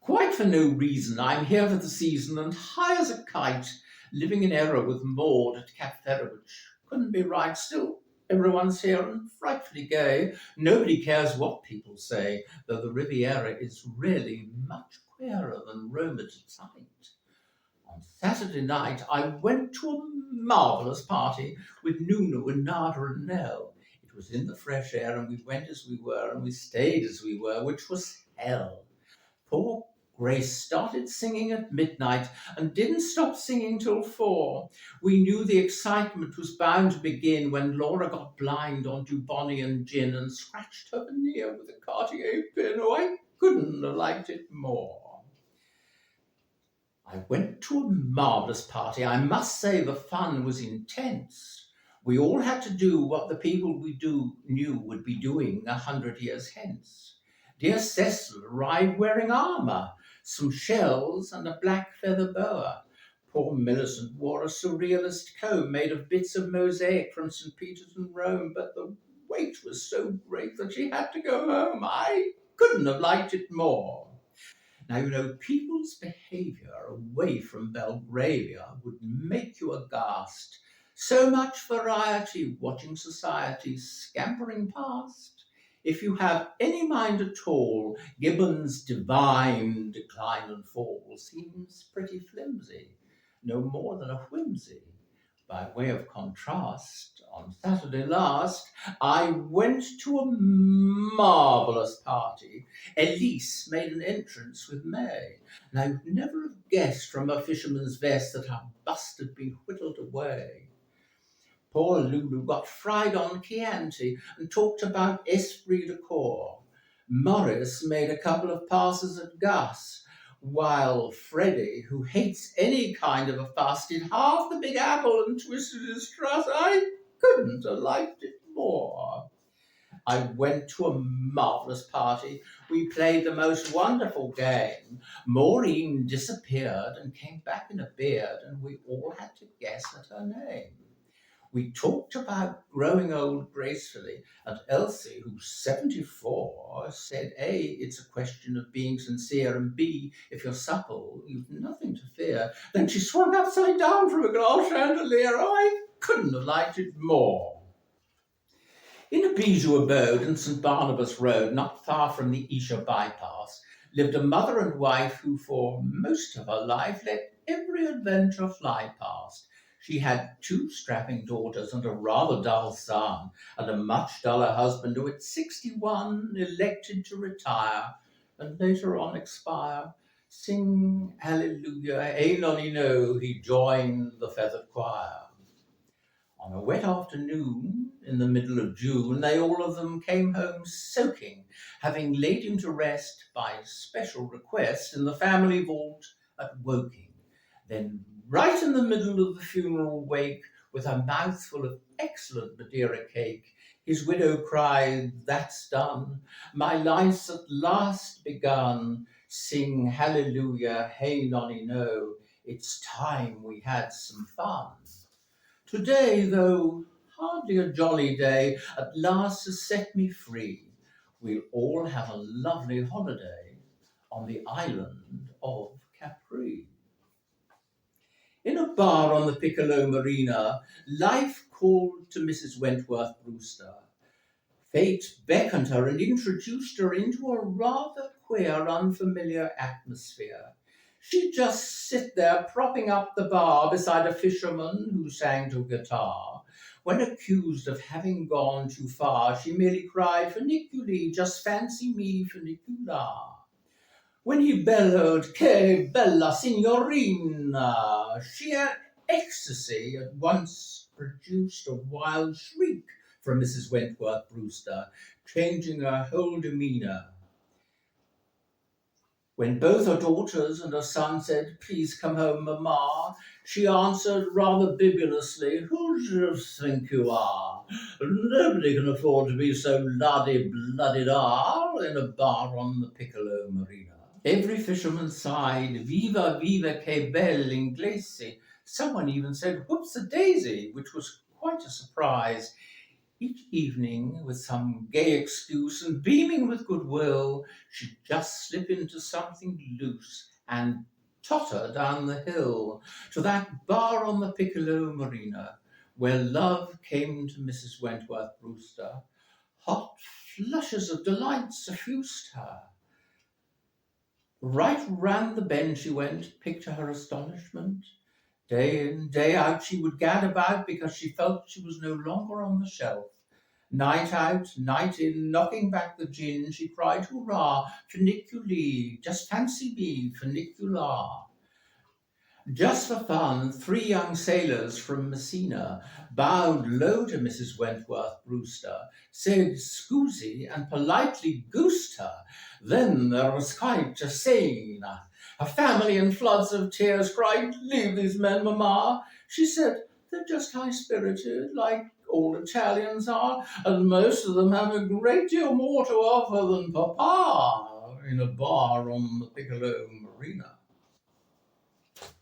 Quite for no reason. I'm here for the season and high as a kite, living in error with Maud at Cap Ferret, which couldn't be right. Still, everyone's here and frightfully gay. Nobody cares what people say, though the Riviera is really much queerer than Rome at its height. On Saturday night, I went to a marvellous party with Nunu and Nada and Nell. It was in the fresh air, and we went as we were, and we stayed as we were, which was hell. Poor Grace started singing at midnight and didn't stop singing till 4. We knew the excitement was bound to begin when Laura got blind on Dubonnet and gin and scratched her veneer with a Cartier pin. Oh, I couldn't have liked it more. I went to a marvellous party. I must say the fun was intense. We all had to do what the people we knew would be doing 100 years hence. Dear Cecil arrived wearing armour, some shells and a black feather boa. Poor Millicent wore a surrealist comb made of bits of mosaic from St. Peter's in Rome, but the wait was so great that she had to go home. I couldn't have liked it more. Now, you know, people's behaviour away from Belgravia would make you aghast. So much variety, watching society scampering past. If you have any mind at all, Gibbon's divine decline and fall seems pretty flimsy, no more than a whimsy. By way of contrast, on Saturday last, I went to a marvellous party. Elise made an entrance with May, and I would never have guessed from a fisherman's vest that her bust had been whittled away. Poor Lulu got fried on Chianti and talked about esprit de corps. Morris made a couple of passes at Gus, while Freddie, who hates any kind of a fuss, did half the Big Apple and twisted his truss. I couldn't have liked it more. I went to a marvellous party. We played the most wonderful game. Maureen disappeared and came back in a beard, and we all had to guess at her name. We talked about growing old gracefully, and Elsie, who's 74, said, A, it's a question of being sincere, and B, if you're supple, you've nothing to fear. Then she swung upside down from a glass chandelier. I couldn't have liked it more. In a bijou abode in St. Barnabas Road, not far from the Esher bypass, lived a mother and wife who for most of her life let every adventure fly past. She had 2 strapping daughters and a rather dull son, and a much duller husband who at 61 elected to retire and later on expire. Sing hallelujah, hey nonny no, he joined the feathered choir. On a wet afternoon in the middle of June, they all of them came home soaking, having laid him to rest by special request in the family vault at Woking. Then right in the middle of the funeral wake, with a mouthful of excellent Madeira cake, his widow cried, that's done, my life's at last begun, sing hallelujah, hey nonny no, it's time we had some fun. Today, though hardly a jolly day, at last has set me free. We'll all have a lovely holiday on the island of Capri. In a bar on the Piccola Marina, life called to Mrs. Wentworth Brewster. Fate beckoned her and introduced her into a rather queer, unfamiliar atmosphere. She'd just sit there propping up the bar beside a fisherman who sang to a guitar. When accused of having gone too far, she merely cried, "Funiculi, just fancy me funicular." When he bellowed, "Che bella signorina," sheer ecstasy at once produced a wild shriek from Mrs. Wentworth Brewster, changing her whole demeanour. When both her daughters and her son said, "Please come home, mamma," she answered rather bibulously, "Who do you think you are? Nobody can afford to be so bloody-blooded in a bar on the Piccola Marina." Every fisherman sighed, "Viva, viva, che bel inglese." Someone even said, "Whoops a daisy," which was quite a surprise. Each evening, with some gay excuse and beaming with goodwill, she'd just slip into something loose and totter down the hill to that bar on the Piccola Marina where love came to Mrs. Wentworth Brewster. Hot flushes of delight suffused her. Right round the bend she went, picture her astonishment. Day in, day out, she would gad about because she felt she was no longer on the shelf. Night out, night in, knocking back the gin, she cried, "Hurrah, funiculi, just fancy me, funicular." Just for fun, three young sailors from Messina bowed low to Mrs. Wentworth Brewster, said "scusi," and politely goosed her. Then there was quite a scene. Her family in floods of tears cried, "Leave these men, mamma." She said, "They're just high-spirited, like all Italians are, and most of them have a great deal more to offer than papa in a bar on the Piccola Marina."